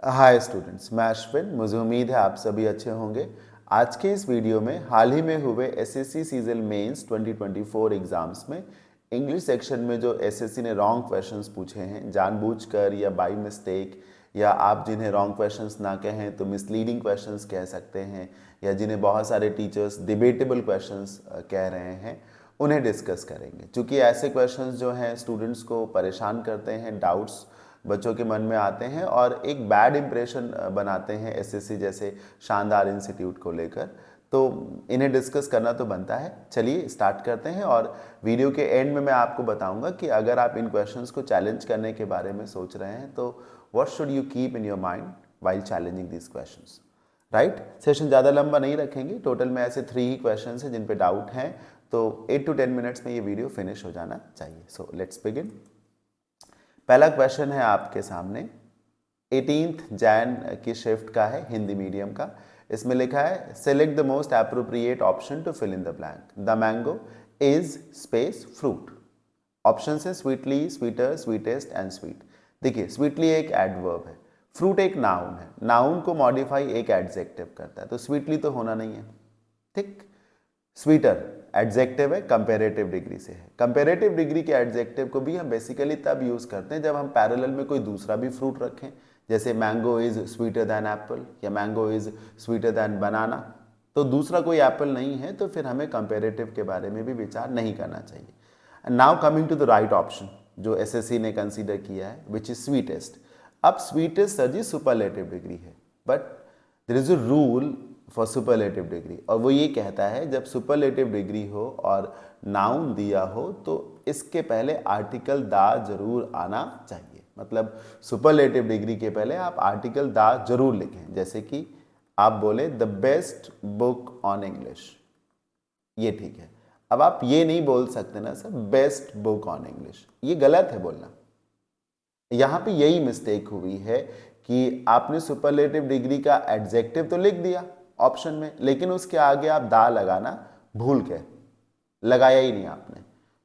Hi students, मैं अश्विन। मुझे उम्मीद है आप सभी अच्छे होंगे। आज के इस वीडियो में हाल ही में हुए एसएससी सीजन मेंस 2024 एग्जाम्स में इंग्लिश सेक्शन में जो एसएससी ने रॉन्ग क्वेश्चंस पूछे हैं जानबूझकर या बाय मिस्टेक, या आप जिन्हें रॉन्ग क्वेश्चंस ना कहें तो मिसलीडिंग क्वेश्चंस कह सकते हैं, या जिन्हें बहुत सारे टीचर्स डिबेटेबल क्वेश्चंस कह रहे हैं, उन्हें डिस्कस करेंगे। क्योंकि ऐसे क्वेश्चंस जो हैं स्टूडेंट्स को परेशान करते हैं, डाउट्स बच्चों के मन में आते हैं और एक बैड इंप्रेशन बनाते हैं एसएससी जैसे शानदार इंस्टीट्यूट को लेकर। तो इन्हें डिस्कस करना तो बनता है। चलिए स्टार्ट करते हैं, और वीडियो के एंड में मैं आपको बताऊंगा कि अगर आप इन क्वेश्चंस को चैलेंज करने के बारे में सोच रहे हैं तो what should you keep in your mind while challenging this questions. Right, session ज़्यादा लंबा नहीं रखेंगे। टोटल में ऐसे 3 ही क्वेश्चन हैं जिन पे डाउट हैं, तो 8 to 10 मिनट्स में ये वीडियो फिनिश हो जाना चाहिए। So let's begin. पहला क्वेश्चन है आपके सामने, 18 जैन की शिफ्ट का है, हिंदी मीडियम का। इसमें लिखा है select the most appropriate option to fill in the blank. The mango is space fruit. Option है sweetly, sweeter, sweetest and sweet. देखिए, स्वीटली एक एडवर्ब है, फ्रूट एक नाउन है, नाउन को मॉडिफाई एक एडजेक्टिव करता है, तो स्वीटली तो होना नहीं है। ठीक, स्वीटर एडजेक्टिव है, कंपेरेटिव डिग्री से है। कंपेरेटिव डिग्री के एडजेक्टिव को भी हम बेसिकली तब यूज करते हैं जब हम पैरेलल में कोई दूसरा भी फ्रूट रखें, जैसे mango is sweeter than apple या mango is sweeter than banana. तो दूसरा कोई एप्पल नहीं है, तो फिर हमें कंपेरेटिव के बारे में भी विचार नहीं करना चाहिए। And now coming to the right option जो एसएससी ने कंसीडर किया है, विच इज स्वीटेस्ट। अब sweetest sir ji superlative degree है, but there is a rule for superlative degree, और वो ये कहता है जब सुपरलेटिव डिग्री हो और नाउन दिया हो तो इसके पहले आर्टिकल दा जरूर आना चाहिए। मतलब सुपरलेटिव डिग्री के पहले आप आर्टिकल दा जरूर लिखें। जैसे कि आप बोले the best book on English, ये ठीक है। अब आप ये नहीं बोल सकते ना sir best book on English, ये गलत है बोलना। यहां पे यही मिस्टेक हुई है कि आपने सुपरलेटिव डिग्री का एडजेक्टिव तो लिख दिया ऑप्शन में, लेकिन उसके आगे आप दा लगाना भूल गए, लगाया ही नहीं आपने।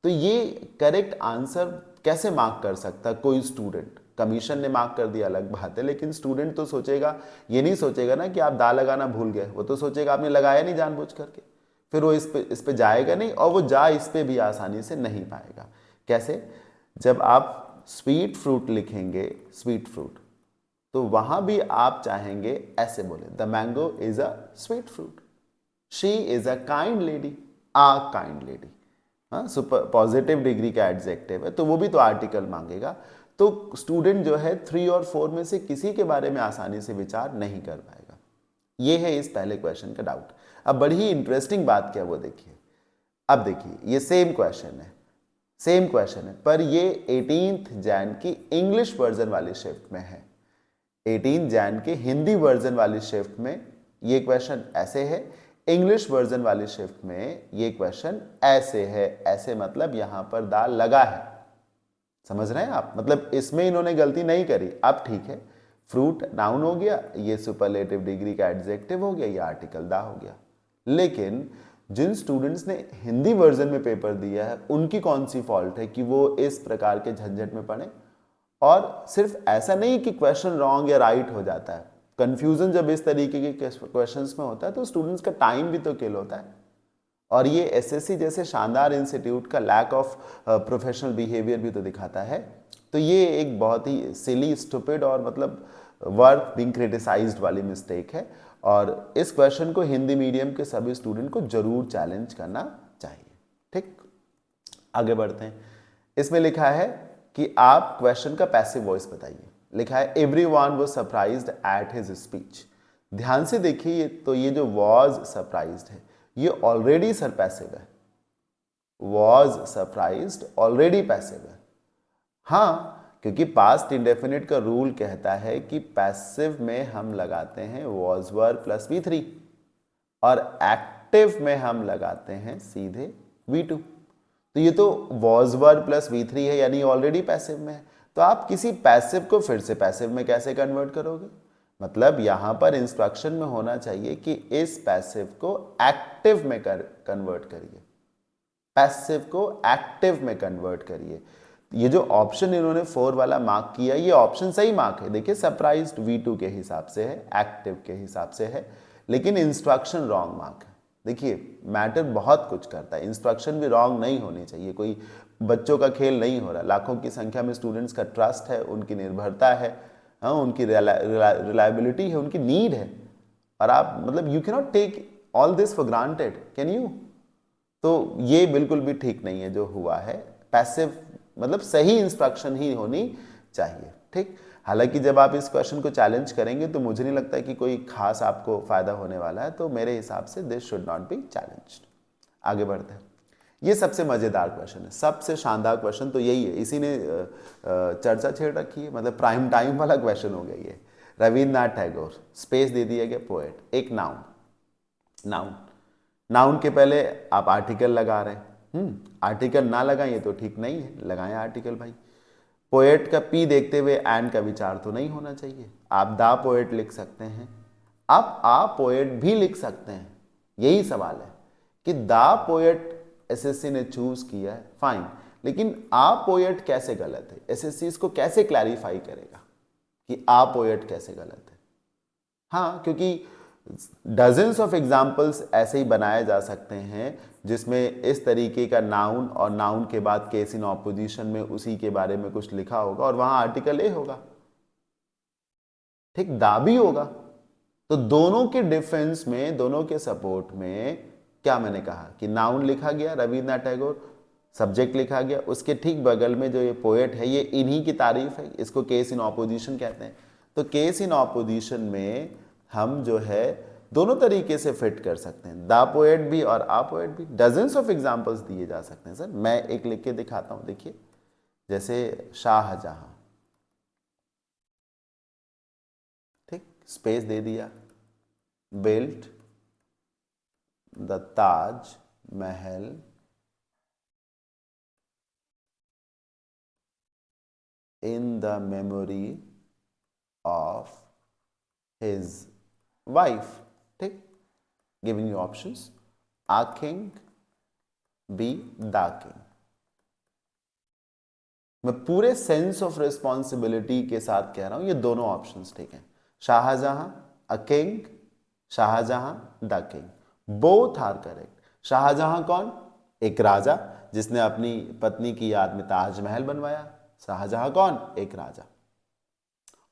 तो ये करेक्ट आंसर कैसे मार्क कर सकता कोई स्टूडेंट? कमीशन ने मार्क कर दिया अलग बात है, लेकिन स्टूडेंट तो सोचेगा, ये नहीं सोचेगा ना कि आप दा लगाना भूल गए, वो तो सोचेगा आपने लगाया नहीं जानबूझ करके। फिर वो इस पे जाएगा नहीं, और वो जा इस पे भी आसानी से नहीं पाएगा। कैसे? जब आप स्वीट फ्रूट लिखेंगे, स्वीट फ्रूट, तो वहां भी आप चाहेंगे ऐसे बोले the mango is a sweet fruit, she is a kind lady, a kind lady. हाँ, सुपर पॉजिटिव डिग्री का एडजेक्टिव है तो वो भी तो आर्टिकल मांगेगा। तो स्टूडेंट जो है 3 और 4 में से किसी के बारे में आसानी से विचार नहीं कर पाएगा। ये है इस पहले क्वेश्चन का डाउट। अब बड़ी ही इंटरेस्टिंग बात क्या वो देखिए। अब देखिए, ये सेम क्वेश्चन है, सेम क्वेश्चन है, पर ये 18 जैन की इंग्लिश वर्जन वाली शिफ्ट में है। 18 जैन के हिंदी वर्जन वाली शिफ्ट में ये क्वेश्चन ऐसे है, इंग्लिश वर्जन वाली शिफ्ट में ये क्वेश्चन ऐसे है। ऐसे मतलब यहां पर दा लगा है। समझ रहे हैं आप? मतलब इसमें इन्होंने गलती नहीं करी। अब ठीक है, फ्रूट नाउन हो गया, ये सुपरलेटिव डिग्री का एडजेक्टिव हो गया, ये आर्टिकल दा हो गया। लेकिन जिन स्टूडेंट्स ने हिंदी वर्जन में पेपर दिया है उनकी कौन सी फॉल्ट है कि वो इस प्रकार के झंझट में पड़े? और सिर्फ ऐसा नहीं कि क्वेश्चन रॉन्ग या राइट हो जाता है, कंफ्यूजन जब इस तरीके के क्वेश्चंस में होता है तो स्टूडेंट्स का टाइम भी तो किल होता है। और ये एसएससी जैसे शानदार इंस्टीट्यूट का लैक ऑफ प्रोफेशनल बिहेवियर भी तो दिखाता है। तो ये एक बहुत ही सिली, स्टूपिड और मतलब वर्थ बीइंग क्रिटिसाइज्ड वाली मिस्टेक है, और इस क्वेश्चन को हिंदी मीडियम के सभी स्टूडेंट को जरूर चैलेंज करना चाहिए। ठीक, आगे बढ़ते हैं। इसमें लिखा है कि आप क्वेश्चन का पैसिव वॉइस बताइए। लिखा है everyone was surprised at his speech. ध्यान से देखिए, तो ये जो वाज सरप्राइज्ड है ये ऑलरेडी सर पैसिव है। वाज सरप्राइज्ड ऑलरेडी पैसिव है। हाँ, क्योंकि पास्ट इंडेफिनिट का रूल कहता है कि पैसिव में हम लगाते हैं वाज वर प्लस V3, और एक्टिव में हम लगाते हैं सीधे V2। तो ये तो वॉज वर प्लस V3 है, यानी ऑलरेडी पैसिव में है। तो आप किसी पैसिव को फिर से पैसिव में कैसे कन्वर्ट करोगे? मतलब यहां पर इंस्ट्रक्शन में होना चाहिए कि इस पैसिव को एक्टिव में कन्वर्ट करिए, पैसिव को एक्टिव में कन्वर्ट करिए। ये जो ऑप्शन इन्होंने 4 वाला मार्क किया, ये ऑप्शन सही मार्क है। देखिए सरप्राइज्ड V2 के हिसाब से है, एक्टिव के हिसाब से है, लेकिन इंस्ट्रक्शन रॉन्ग मार्क है। देखिए मैटर बहुत कुछ करता है, इंस्ट्रक्शन भी रॉन्ग नहीं होनी चाहिए। कोई बच्चों का खेल नहीं हो रहा, लाखों की संख्या में स्टूडेंट्स का ट्रस्ट है, उनकी निर्भरता है, हाँ उनकी रिलायबिलिटी है, उनकी नीड है, और आप मतलब you can not take all this for granted, can you? तो ये बिल्कुल भी ठीक नहीं है जो हुआ है। पैसिव मतलब सही इंस्ट्रक्शन ही होनी चाहिए, ठीक। हालांकि जब आप इस क्वेश्चन को चैलेंज करेंगे तो मुझे नहीं लगता कि कोई खास आपको फायदा होने वाला है, तो मेरे हिसाब से this should not be challenged. आगे बढ़ते हैं। ये सबसे मजेदार क्वेश्चन है, सबसे शानदार क्वेश्चन तो यही है, इसी ने चर्चा छेड़ रखी है, मतलब प्राइम टाइम वाला क्वेश्चन हो गया ये। रविन्द्रनाथ टैगोर, स्पेस दे दिया गया, पोएट, एक नाउन। नाउन, नाउन के पहले आप आर्टिकल लगा रहे हैं, आर्टिकल ना लगाएं तो ठीक नहीं है, लगाएं आर्टिकल भाई। पोएट का पी देखते हुए एंड का विचार तो नहीं होना चाहिए। आप दा पोएट लिख सकते हैं, आप आ पोएट भी लिख सकते हैं। यही सवाल है कि दा पोएट एसएससी ने चूज किया है, फाइन, लेकिन आ पोएट कैसे गलत है? एसएससी इसको कैसे क्लैरिफाई करेगा कि आ पोएट कैसे गलत है? हाँ, क्योंकि डजन्स ऑफ एग्जाम्पल्स ऐसे ही बनाए जा सकते हैं जिसमें इस तरीके का नाउन और नाउन के बाद केस इन ऑपोजिशन में उसी के बारे में कुछ लिखा होगा और वहां आर्टिकल ए होगा, ठीक, दा भी होगा। तो दोनों के डिफेंस में, दोनों के सपोर्ट में क्या मैंने कहा कि नाउन लिखा गया रविन्द्रनाथ टैगोर, सब्जेक्ट लिखा गया, उसके ठीक बगल में जो ये पोएट है ये इन्हीं की तारीफ है, इसको केस इन ऑपोजिशन कहते हैं। तो केस इन ऑपोजिशन में हम जो है दोनों तरीके से फिट कर सकते हैं, दा पोएट भी और आ पोएट भी। डजन्स ऑफ एग्जांपल्स दिए जा सकते हैं सर, मैं एक लिख के दिखाता हूं, देखिए जैसे शाहजहां, ठीक, स्पेस दे दिया, built the Taj Mahal in the memory of his wife, ठीक, giving you options, a king, B the king। मैं पूरे सेंस ऑफ रिस्पॉन्सिबिलिटी के साथ कह रहा हूं, ये दोनों ऑप्शंस ठीक हैं, Shahjahan, a king, Shahjahan the king, both are correct. Shahjahan कौन? एक राजा जिसने अपनी पत्नी की याद में ताजमहल बनवाया। शाहजहां कौन? एक राजा।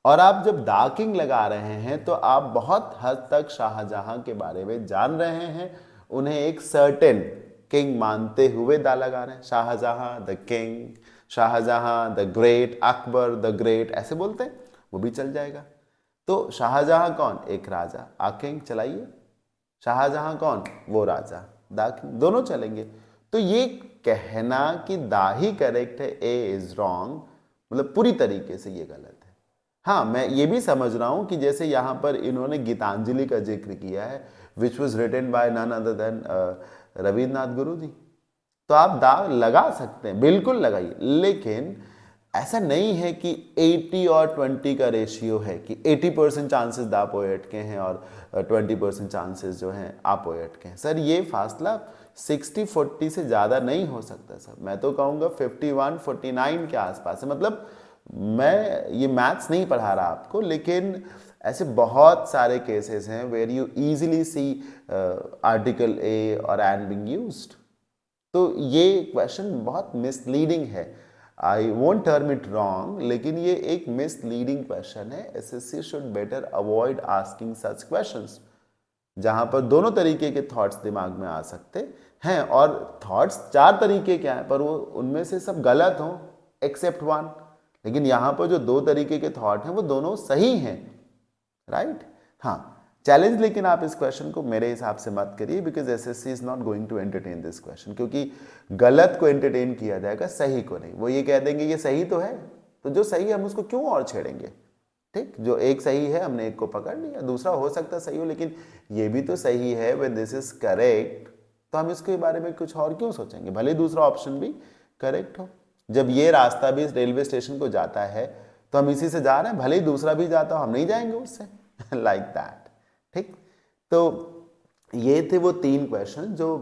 और आप जब दा किंग लगा रहे हैं तो आप बहुत हद तक शाहजहां के बारे में जान रहे हैं, उन्हें एक सर्टेन किंग मानते हुए दा लगा रहे हैं। Shahjahan the king, Shahjahan the great, Akbar the great, ऐसे बोलते हैं, वो भी चल जाएगा। तो शाहजहां कौन? एक राजा, आ किंग चलाइए, शाहजहां कौन? वो राजा, दा किंग, दोनों चलेंगे। तो ये कहना कि दा ही करेक्ट है, ए इज रॉन्ग, मतलब पूरी तरीके से ये गलत है। हाँ, मैं ये भी समझ रहा हूं कि जैसे यहां पर इन्होंने गीतांजलि का जिक्र किया है, which was written by none other than Rabindranath Guru ji, तो आप दा लगा सकते हैं, बिल्कुल लगाइए, लेकिन ऐसा नहीं है कि 80 और 20 का रेशियो है कि 80% चांसेस दा पोएट के हैं और 20% चांसेस जो हैं आ पोएट के हैं। सर ये फासला 60-40 से ज़्यादा नहीं हो सकता सर, मैं तो कहूँगा 51-49 के आसपास है। मतलब मैं ये मैथ्स नहीं पढ़ा रहा आपको, लेकिन ऐसे बहुत सारे केसेस हैं where you easily see article a और एंड बीइंग यूज्ड। तो ये क्वेश्चन बहुत मिसलीडिंग है, I won't term it wrong, लेकिन ये एक मिसलीडिंग क्वेश्चन है। SSC should better avoid asking such questions जहां पर दोनों तरीके के थॉट्स दिमाग में आ सकते हैं, और थॉट्स 4 तरीके के हैं पर वो उनमें से सब गलत हों एक्सेप्ट वन, लेकिन यहां पर जो 2 तरीके के थॉट हैं वो दोनों सही हैं, राइट। हाँ, चैलेंज लेकिन आप इस क्वेश्चन को मेरे हिसाब से मत करिए, because SSC is not going to entertain this question, क्योंकि गलत को एंटरटेन किया जाएगा, सही को नहीं। वो ये कह देंगे ये सही तो है, तो जो सही है हम उसको क्यों और छेड़ेंगे, ठीक, जो एक सही है हमने एक को पकड़ लिया, दूसरा हो सकता है सही हो, लेकिन ये भी तो सही है, व्हेन दिस इज करेक्ट, तो हम इसके बारे में कुछ और क्यों सोचेंगे, भले दूसरा ऑप्शन भी करेक्ट हो। जब ये रास्ता भी रेलवे स्टेशन को जाता है तो हम इसी से जा रहे हैं, भले ही दूसरा भी जाता हो हम नहीं जाएंगे उससे, लाइक दैट, ठीक। तो ये थे वो 3 क्वेश्चन जो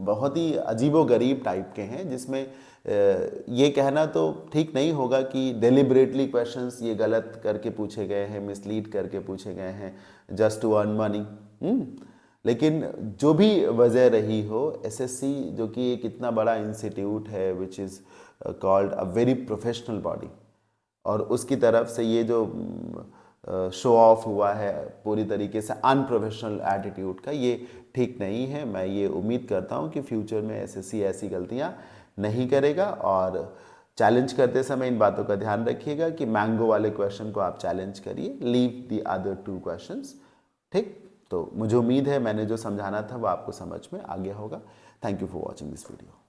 बहुत ही अजीबो गरीब टाइप के हैं, जिसमें ये कहना तो ठीक नहीं होगा कि डेलिबरेटली क्वेश्चंस ये गलत करके पूछे गए हैं, मिसलीड करके पूछे गए हैं जस्ट टू अर्न मनी। लेकिन जो भी वजह रही हो, एसएससी जो कि एक इतना बड़ा इंस्टीट्यूट है which is called a very professional body, और उसकी तरफ से ये जो शो ऑफ हुआ है पूरी तरीके से अनप्रोफेशनल एटीट्यूड का, ये ठीक नहीं है। मैं ये उम्मीद करता हूँ कि फ्यूचर में एसएससी ऐसी गलतियाँ नहीं करेगा। और चैलेंज करते समय इन बातों का ध्यान रखिएगा कि मैंगो वाले क्वेश्चन को आप चैलेंज करिए, लीव द अदर 2 क्वेश्चंस। ठीक, तो मुझे उम्मीद है मैंने जो समझाना था वो आपको समझ में आ गया होगा। Thank you for watching this video.